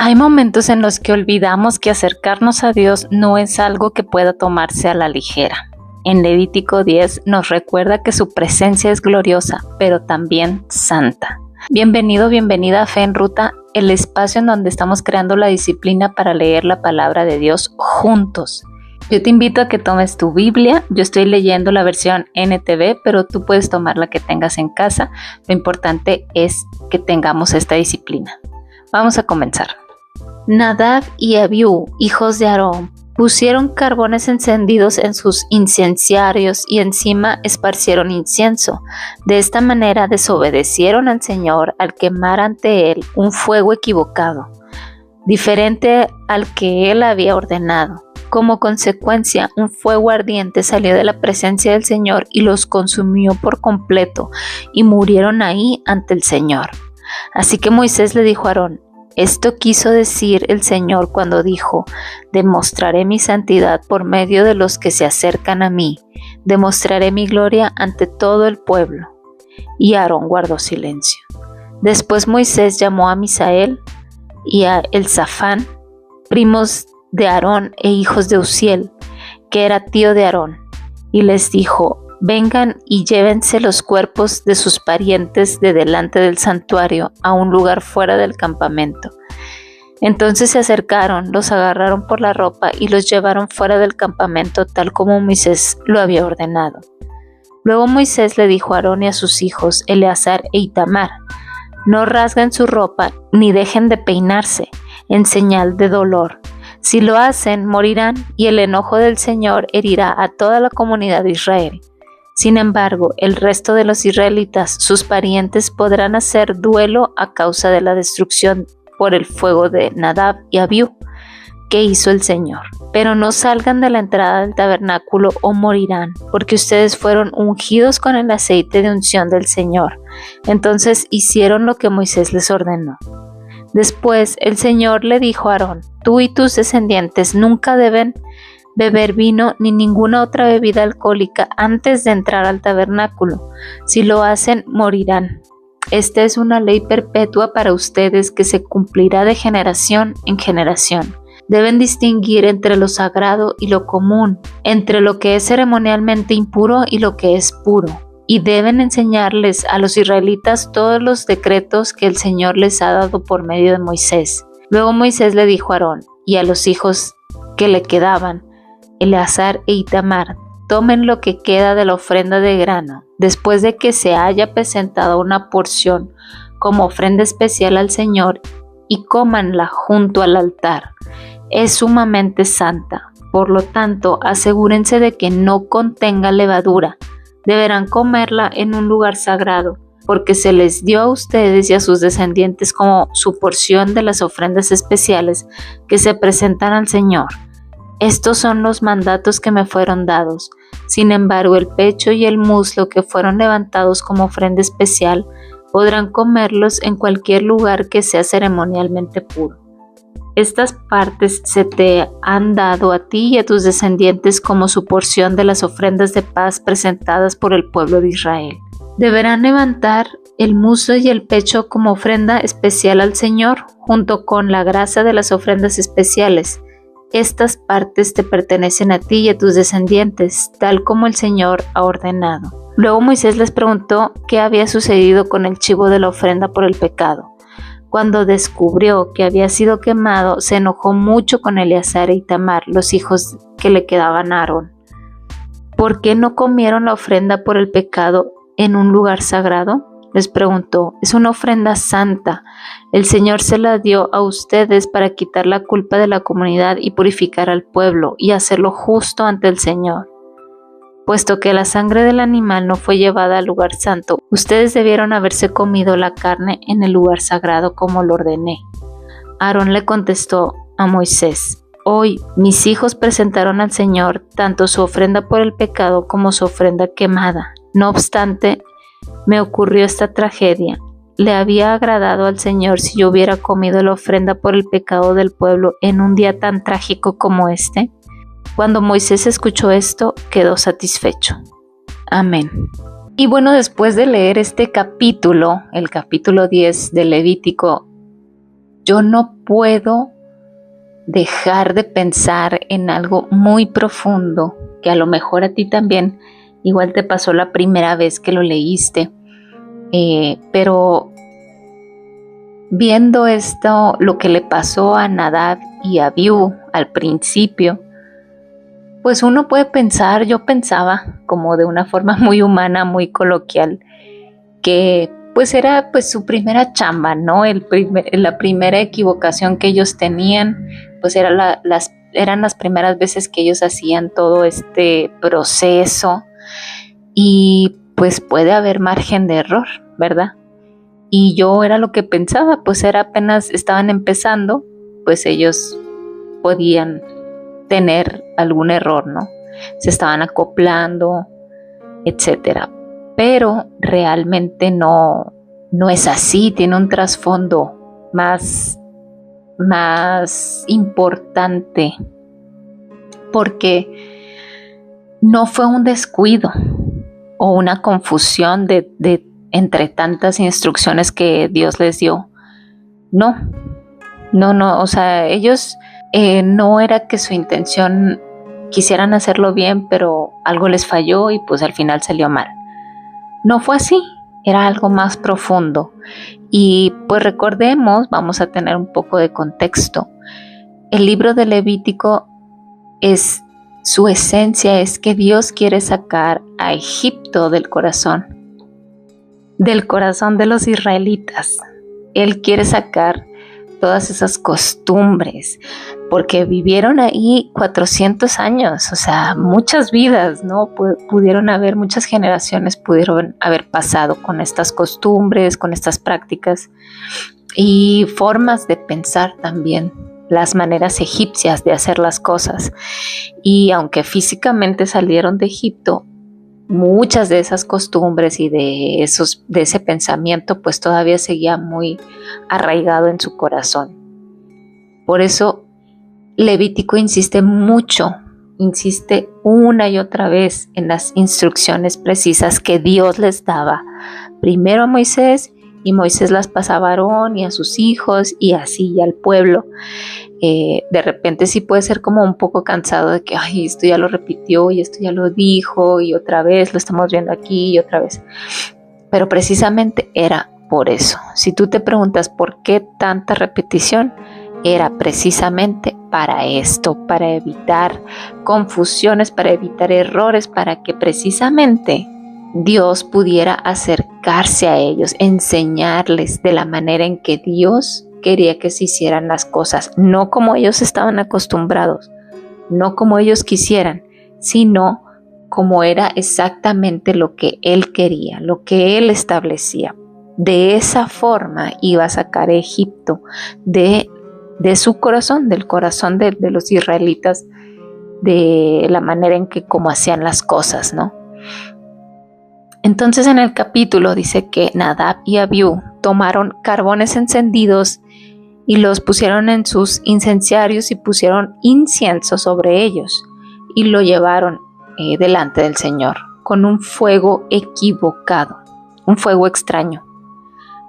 Hay momentos en los que olvidamos que acercarnos a Dios no es algo que pueda tomarse a la ligera. En Levítico 10 nos recuerda que su presencia es gloriosa, pero también santa. Bienvenido, bienvenida a Fe en Ruta, el espacio en donde estamos creando la disciplina para leer la palabra de Dios juntos. Yo te invito a que tomes tu Biblia. Yo estoy leyendo la versión NTV, pero tú puedes tomar la que tengas en casa. Lo importante es que tengamos esta disciplina. Vamos a comenzar. Nadab y Abiú, hijos de Aarón, pusieron carbones encendidos en sus incenciarios y encima esparcieron incienso. De esta manera desobedecieron al Señor al quemar ante él un fuego equivocado, diferente al que él había ordenado. Como consecuencia, un fuego ardiente salió de la presencia del Señor y los consumió por completo, y murieron ahí ante el Señor. Así que Moisés le dijo a Aarón: esto quiso decir el Señor cuando dijo: demostraré mi santidad por medio de los que se acercan a mí, demostraré mi gloria ante todo el pueblo. Y Aarón guardó silencio. Después Moisés llamó a Misael y a Elzafán, primos de Aarón e hijos de Uziel, que era tío de Aarón, y les dijo: vengan y llévense los cuerpos de sus parientes de delante del santuario a un lugar fuera del campamento. Entonces se acercaron, los agarraron por la ropa y los llevaron fuera del campamento tal como Moisés lo había ordenado. Luego Moisés le dijo a Aarón y a sus hijos, Eleazar e Itamar: no rasguen su ropa ni dejen de peinarse en señal de dolor. Si lo hacen, morirán y el enojo del Señor herirá a toda la comunidad de Israel. Sin embargo, el resto de los israelitas, sus parientes, podrán hacer duelo a causa de la destrucción por el fuego de Nadab y Abiú que hizo el Señor. Pero no salgan de la entrada del tabernáculo o morirán, porque ustedes fueron ungidos con el aceite de unción del Señor. Entonces hicieron lo que Moisés les ordenó. Después el Señor le dijo a Aarón: tú y tus descendientes nunca deben beber vino ni ninguna otra bebida alcohólica antes de entrar al tabernáculo. Si lo hacen, morirán. Esta es una ley perpetua para ustedes que se cumplirá de generación en generación. Deben distinguir entre lo sagrado y lo común, entre lo que es ceremonialmente impuro y lo que es puro. Y deben enseñarles a los israelitas todos los decretos que el Señor les ha dado por medio de Moisés. Luego Moisés le dijo a Aarón y a los hijos que le quedaban, Eleazar e Itamar: tomen lo que queda de la ofrenda de grano, después de que se haya presentado una porción como ofrenda especial al Señor, y cómanla junto al altar. Es sumamente santa, por lo tanto asegúrense de que no contenga levadura. Deberán comerla en un lugar sagrado, porque se les dio a ustedes y a sus descendientes como su porción de las ofrendas especiales que se presentan al Señor. Estos son los mandatos que me fueron dados. Sin embargo, el pecho y el muslo que fueron levantados como ofrenda especial podrán comerlos en cualquier lugar que sea ceremonialmente puro. Estas partes se te han dado a ti y a tus descendientes como su porción de las ofrendas de paz presentadas por el pueblo de Israel. Deberán levantar el muslo y el pecho como ofrenda especial al Señor, junto con la grasa de las ofrendas especiales. Estas partes te pertenecen a ti y a tus descendientes, tal como el Señor ha ordenado. Luego Moisés les preguntó qué había sucedido con el chivo de la ofrenda por el pecado. Cuando descubrió que había sido quemado, se enojó mucho con Eleazar e Itamar, los hijos que le quedaban a Aarón. ¿Por qué no comieron la ofrenda por el pecado en un lugar sagrado? Les preguntó. Es una ofrenda santa. El Señor se la dio a ustedes para quitar la culpa de la comunidad y purificar al pueblo y hacerlo justo ante el Señor. Puesto que la sangre del animal no fue llevada al lugar santo, ustedes debieron haberse comido la carne en el lugar sagrado como lo ordené. Aarón le contestó a Moisés: hoy mis hijos presentaron al Señor tanto su ofrenda por el pecado como su ofrenda quemada. No obstante, me ocurrió esta tragedia. ¿Le había agradado al Señor si yo hubiera comido la ofrenda por el pecado del pueblo en un día tan trágico como este? Cuando Moisés escuchó esto, quedó satisfecho. Amén. Y bueno, después de leer este capítulo, el capítulo 10 de Levítico, yo no puedo dejar de pensar en algo muy profundo, que a lo mejor a ti también igual te pasó la primera vez que lo leíste, pero viendo esto, lo que le pasó a Nadab y a Abiú al principio, pues uno puede pensar, yo pensaba como de una forma muy humana, muy coloquial, que pues era pues su primera chamba, ¿no? La primera equivocación que ellos tenían, pues eran las primeras veces que ellos hacían todo este proceso y pues puede haber margen de error, ¿verdad? Y yo era lo que pensaba, pues era apenas estaban empezando, pues ellos podían tener algún error, ¿no? Se estaban acoplando, etcétera. Pero realmente no es así, tiene un trasfondo más importante, porque no fue un descuido o una confusión de entre tantas instrucciones que Dios les dio. No, o sea, ellos no era que su intención quisieran hacerlo bien, pero algo les falló y pues al final salió mal. No fue así, era algo más profundo. Y pues recordemos, vamos a tener un poco de contexto. El libro de Levítico su esencia es que Dios quiere sacar a Egipto del corazón de los israelitas. Él quiere sacar todas esas costumbres, porque vivieron ahí 400 años, o sea, muchas vidas, ¿no? Muchas generaciones pudieron haber pasado con estas costumbres, con estas prácticas y formas de pensar también, las maneras egipcias de hacer las cosas. Y aunque físicamente salieron de Egipto, muchas de esas costumbres y de ese pensamiento pues todavía seguía muy arraigado en su corazón. Por eso Levítico insiste una y otra vez en las instrucciones precisas que Dios les daba, primero a Moisés, y Moisés las pasaba a Aarón y a sus hijos y así y al pueblo. De repente sí puede ser como un poco cansado de que esto ya lo repitió y esto ya lo dijo y otra vez lo estamos viendo aquí y otra vez, pero precisamente era por eso. Si tú te preguntas por qué tanta repetición, era precisamente para esto, para evitar confusiones, para evitar errores, para que precisamente Dios pudiera acercarse a ellos, enseñarles de la manera en que Dios quería que se hicieran las cosas, no como ellos estaban acostumbrados, no como ellos quisieran, sino como era exactamente lo que Él quería, lo que Él establecía. De esa forma iba a sacar a Egipto de su corazón, del corazón de los israelitas, de la manera en que como hacían las cosas, ¿no? Entonces en el capítulo dice que Nadab y Abiú tomaron carbones encendidos y los pusieron en sus incenciarios y pusieron incienso sobre ellos y lo llevaron delante del Señor con un fuego equivocado, un fuego extraño,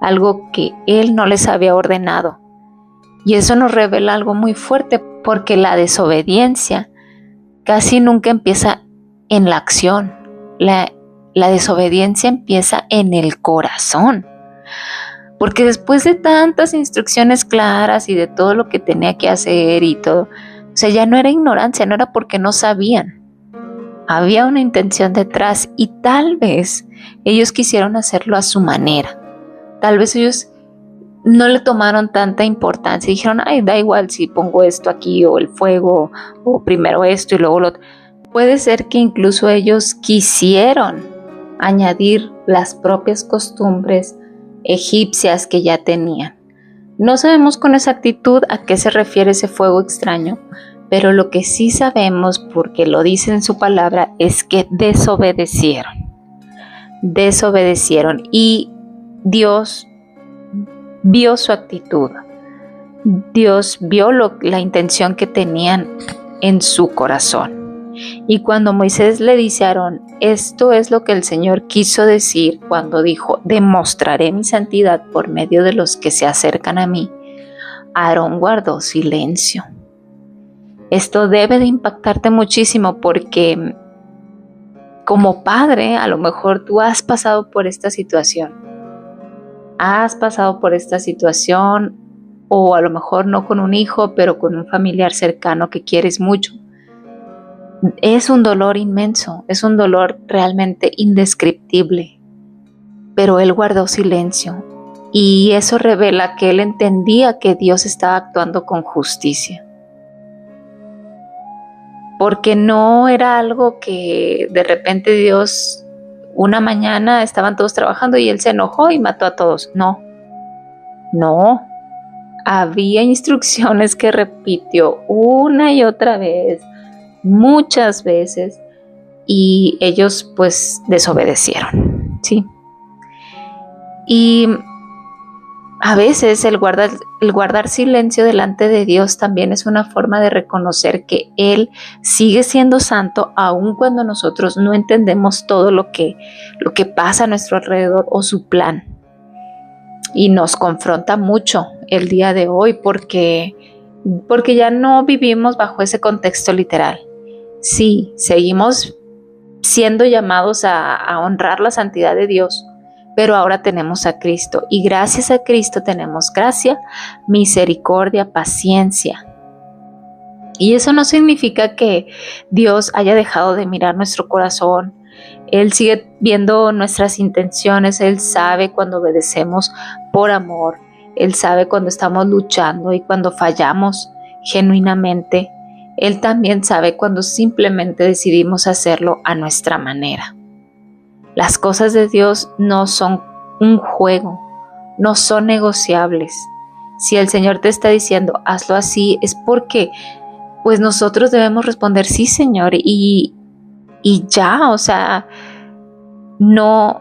algo que Él no les había ordenado. Y eso nos revela algo muy fuerte, porque la desobediencia casi nunca empieza en la acción. La desobediencia empieza en el corazón, porque después de tantas instrucciones claras y de todo lo que tenía que hacer y todo, o sea, ya no era ignorancia, no era porque no sabían, había una intención detrás y tal vez ellos quisieron hacerlo a su manera, tal vez ellos no le tomaron tanta importancia y dijeron, da igual si pongo esto aquí o el fuego o primero esto y luego lo otro. Puede ser que incluso ellos quisieron añadir las propias costumbres egipcias que ya tenían. No sabemos con exactitud a qué se refiere ese fuego extraño, pero lo que sí sabemos, porque lo dice en su palabra, es que desobedecieron y Dios vio su actitud. Dios vio la intención que tenían en su corazón. Y cuando Moisés le dice a Aarón, esto es lo que el Señor quiso decir cuando dijo, demostraré mi santidad por medio de los que se acercan a mí. Aarón guardó silencio. Esto debe de impactarte muchísimo porque como padre, a lo mejor tú has pasado por esta situación. Has pasado por esta situación o a lo mejor no con un hijo, pero con un familiar cercano que quieres mucho. Es un dolor inmenso, es un dolor realmente indescriptible, pero él guardó silencio y eso revela que él entendía que Dios estaba actuando con justicia. Porque no era algo que de repente Dios, una mañana estaban todos trabajando y él se enojó y mató a todos. No. Había instrucciones que repitió una y otra vez, muchas veces, y ellos pues desobedecieron, ¿sí? Y a veces el guardar silencio delante de Dios también es una forma de reconocer que Él sigue siendo santo aun cuando nosotros no entendemos todo lo que pasa a nuestro alrededor o su plan. Y nos confronta mucho el día de hoy porque ya no vivimos bajo ese contexto literal. Sí, seguimos siendo llamados a honrar la santidad de Dios, pero ahora tenemos a Cristo y gracias a Cristo tenemos gracia, misericordia, paciencia. Y eso no significa que Dios haya dejado de mirar nuestro corazón. Él sigue viendo nuestras intenciones, Él sabe cuando obedecemos por amor, Él sabe cuando estamos luchando y cuando fallamos genuinamente. Él también sabe cuando simplemente decidimos hacerlo a nuestra manera. Las cosas de Dios no son un juego, no son negociables. Si el Señor te está diciendo hazlo así, es porque pues nosotros debemos responder sí, Señor, y ya, o sea, no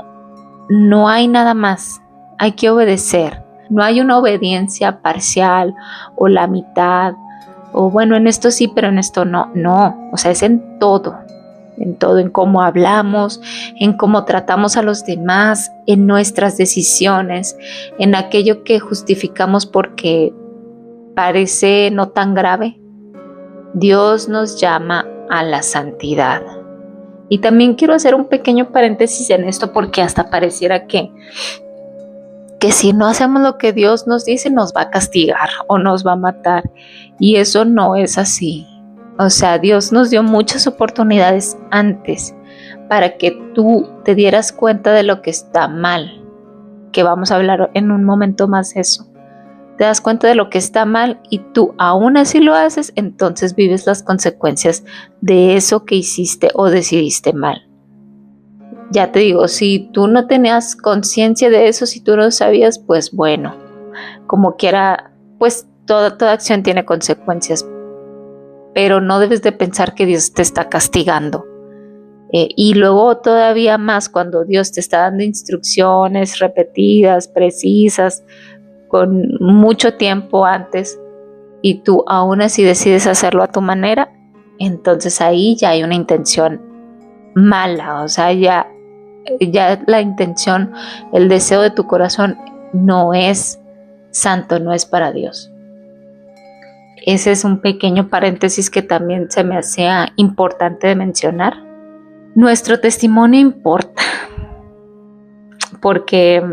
hay nada más, hay que obedecer. No hay una obediencia parcial o la mitad, o bueno, en esto sí, pero en esto no, o sea, es en todo, en cómo hablamos, en cómo tratamos a los demás, en nuestras decisiones, en aquello que justificamos porque parece no tan grave. Dios nos llama a la santidad. Y también quiero hacer un pequeño paréntesis en esto porque hasta pareciera que si no hacemos lo que Dios nos dice nos va a castigar o nos va a matar. Y eso no es así. O sea, Dios nos dio muchas oportunidades antes para que tú te dieras cuenta de lo que está mal, que vamos a hablar en un momento más de eso. Te das cuenta de lo que está mal y tú aún así lo haces, entonces vives las consecuencias de eso que hiciste o decidiste mal. Ya te digo, si tú no tenías conciencia de eso, si tú no sabías, pues bueno, como quiera, pues toda acción tiene consecuencias, pero no debes de pensar que Dios te está castigando. Y luego todavía más cuando Dios te está dando instrucciones repetidas, precisas, con mucho tiempo antes, y tú aún así decides hacerlo a tu manera, entonces ahí ya hay una intención mala, o sea, ya la intención, el deseo de tu corazón no es santo, no es para Dios. Ese es un pequeño paréntesis que también se me hacía importante de mencionar. Nuestro testimonio importa, porque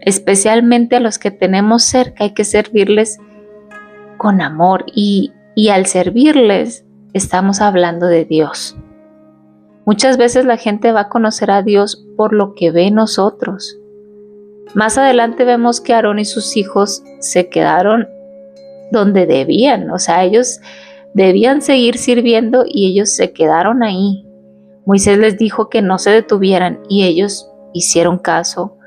especialmente a los que tenemos cerca hay que servirles con amor y al servirles estamos hablando de Dios. Muchas veces la gente va a conocer a Dios por lo que ve en nosotros. Más adelante vemos que Aarón y sus hijos se quedaron donde debían, o sea, ellos debían seguir sirviendo y ellos se quedaron ahí. Moisés les dijo que no se detuvieran y ellos hicieron caso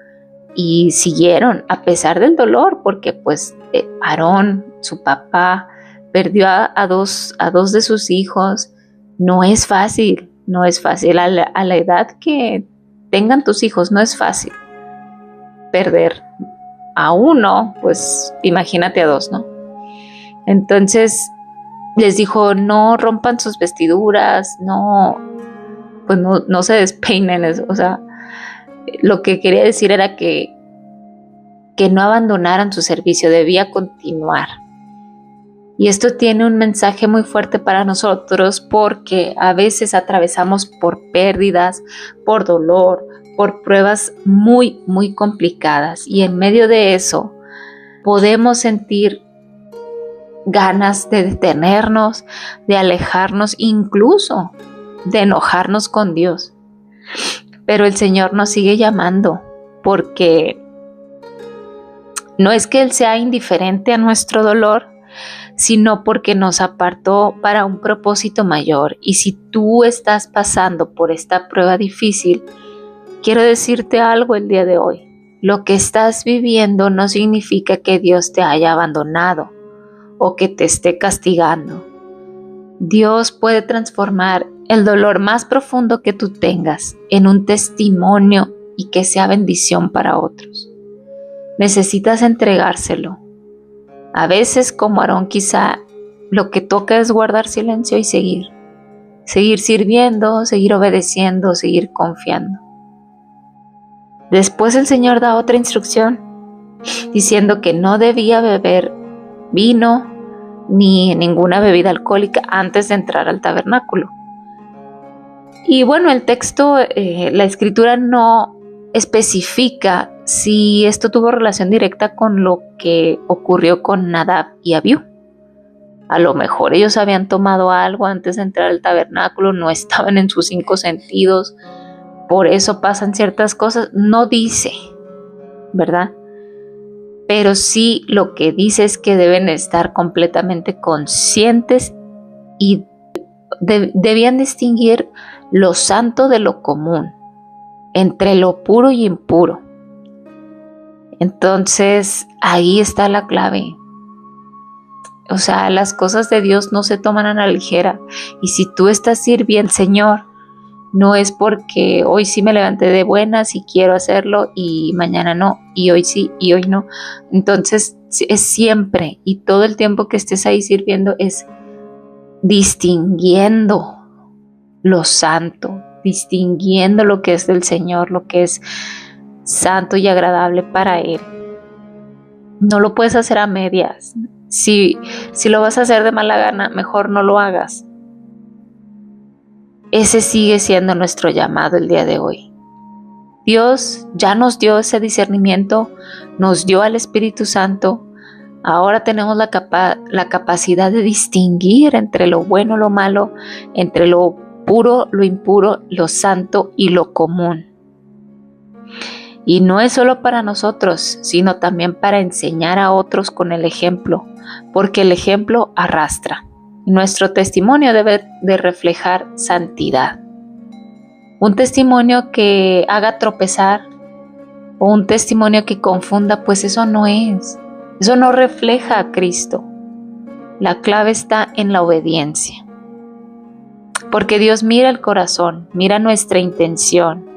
y siguieron a pesar del dolor, porque pues Aarón, su papá, perdió a dos de sus hijos. No es fácil a la edad que tengan tus hijos, no es fácil perder a uno, pues imagínate a dos, ¿no? Entonces les dijo, no rompan sus vestiduras, no se despeinen, o sea, lo que quería decir era que no abandonaran su servicio, debía continuar. Y esto tiene un mensaje muy fuerte para nosotros porque a veces atravesamos por pérdidas, por dolor, por pruebas muy, muy complicadas. Y en medio de eso podemos sentir ganas de detenernos, de alejarnos, incluso de enojarnos con Dios. Pero el Señor nos sigue llamando porque no es que Él sea indiferente a nuestro dolor, sino porque nos apartó para un propósito mayor. Y si tú estás pasando por esta prueba difícil, quiero decirte algo el día de hoy. Lo que estás viviendo no significa que Dios te haya abandonado o que te esté castigando. Dios puede transformar el dolor más profundo que tú tengas en un testimonio y que sea bendición para otros. Necesitas entregárselo. A veces, como Aarón, quizá lo que toca es guardar silencio y seguir sirviendo, seguir obedeciendo, seguir confiando. Después el Señor da otra instrucción, diciendo que no debía beber vino ni ninguna bebida alcohólica antes de entrar al tabernáculo. Y bueno, el texto, la escritura no especifica si esto tuvo relación directa con lo que ocurrió con Nadab y Abiú. A lo mejor ellos habían tomado algo antes de entrar al tabernáculo, no estaban en sus 5 sentidos, por eso pasan ciertas cosas. No dice, ¿verdad? Pero sí lo que dice es que deben estar completamente conscientes y debían distinguir lo santo de lo común, entre lo puro y impuro. Entonces, ahí está la clave. O sea, las cosas de Dios no se toman a la ligera. Y si tú estás sirviendo al Señor, no es porque hoy sí me levanté de buenas y quiero hacerlo y mañana no, y hoy sí y hoy no. Entonces, es siempre y todo el tiempo que estés ahí sirviendo es distinguiendo lo santo, distinguiendo lo que es del Señor, lo que es santo y agradable para Él. No lo puedes hacer a medias. Si lo vas a hacer de mala gana, mejor no lo hagas. Ese sigue siendo nuestro llamado el día de hoy. Dios ya nos dio ese discernimiento, nos dio al Espíritu Santo. Ahora tenemos la capacidad de distinguir entre lo bueno, lo malo, entre lo puro, lo impuro, lo santo y lo común. Y no es solo para nosotros, sino también para enseñar a otros con el ejemplo, porque el ejemplo arrastra. Nuestro testimonio debe de reflejar santidad. Un testimonio que haga tropezar o un testimonio que confunda, pues eso no es. Eso no refleja a Cristo. La clave está en la obediencia. Porque Dios mira el corazón, mira nuestra intención.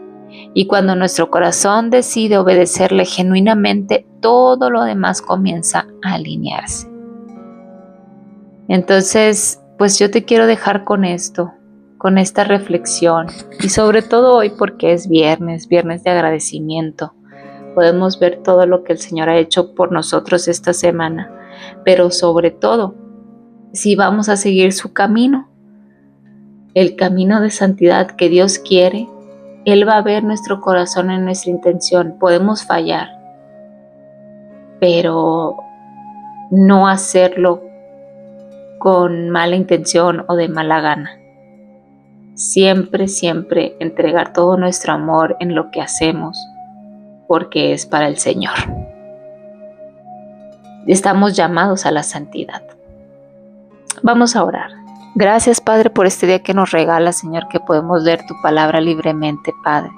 Y cuando nuestro corazón decide obedecerle genuinamente, todo lo demás comienza a alinearse. Entonces, pues yo te quiero dejar con esto, con esta reflexión. Y sobre todo hoy porque es viernes de agradecimiento. Podemos ver todo lo que el Señor ha hecho por nosotros esta semana. Pero sobre todo, si vamos a seguir su camino, el camino de santidad que Dios quiere, Él va a ver nuestro corazón en nuestra intención. Podemos fallar, pero no hacerlo con mala intención o de mala gana. Siempre, siempre entregar todo nuestro amor en lo que hacemos, porque es para el Señor. Estamos llamados a la santidad. Vamos a orar. Gracias, Padre, por este día que nos regalas, Señor, que podemos leer tu palabra libremente, Padre.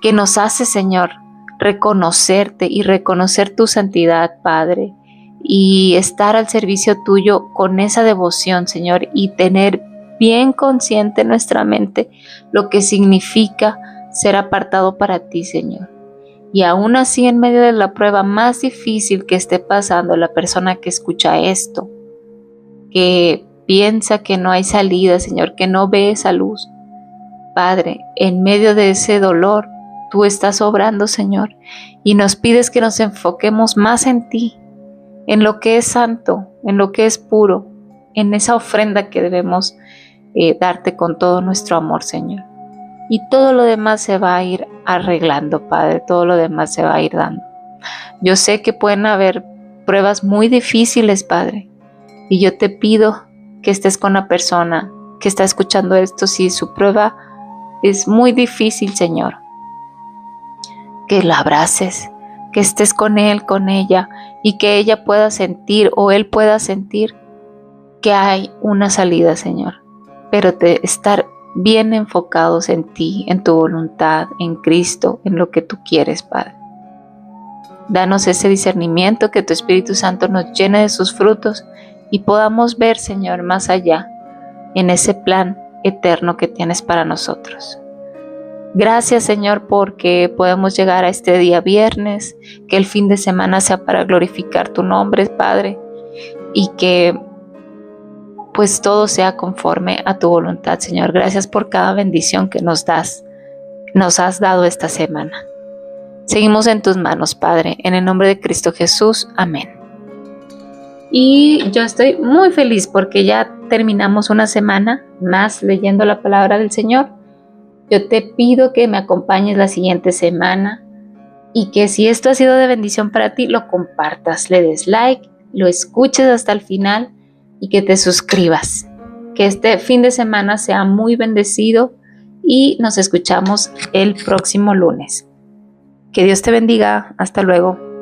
Que nos hace, Señor, reconocerte y reconocer tu santidad, Padre, y estar al servicio tuyo con esa devoción, Señor, y tener bien consciente en nuestra mente lo que significa ser apartado para ti, Señor. Y aún así, en medio de la prueba más difícil que esté pasando la persona que escucha esto, que piensa que no hay salida, Señor, que no ve esa luz, Padre, en medio de ese dolor, tú estás obrando, Señor, y nos pides que nos enfoquemos más en ti, en lo que es santo, en lo que es puro, en esa ofrenda que debemos darte con todo nuestro amor, Señor. Y todo lo demás se va a ir arreglando, Padre, todo lo demás se va a ir dando. Yo sé que pueden haber pruebas muy difíciles, Padre, y yo te pido que estés con la persona que está escuchando esto, si su prueba es muy difícil, Señor, que la abraces, que estés con él, con ella, y que ella pueda sentir o él pueda sentir que hay una salida, Señor, pero de estar bien enfocados en ti, en tu voluntad, en Cristo, en lo que tú quieres, Padre. Danos ese discernimiento, que tu Espíritu Santo nos llene de sus frutos y podamos ver, Señor, más allá, en ese plan eterno que tienes para nosotros. Gracias, Señor, porque podemos llegar a este día viernes, que el fin de semana sea para glorificar tu nombre, Padre, y que pues todo sea conforme a tu voluntad, Señor. Gracias por cada bendición que nos has dado esta semana. Seguimos en tus manos, Padre, en el nombre de Cristo Jesús. Amén. Y yo estoy muy feliz porque ya terminamos una semana más leyendo la palabra del Señor. Yo te pido que me acompañes la siguiente semana y que si esto ha sido de bendición para ti, lo compartas, le des like, lo escuches hasta el final y que te suscribas. Que este fin de semana sea muy bendecido y nos escuchamos el próximo lunes. Que Dios te bendiga. Hasta luego.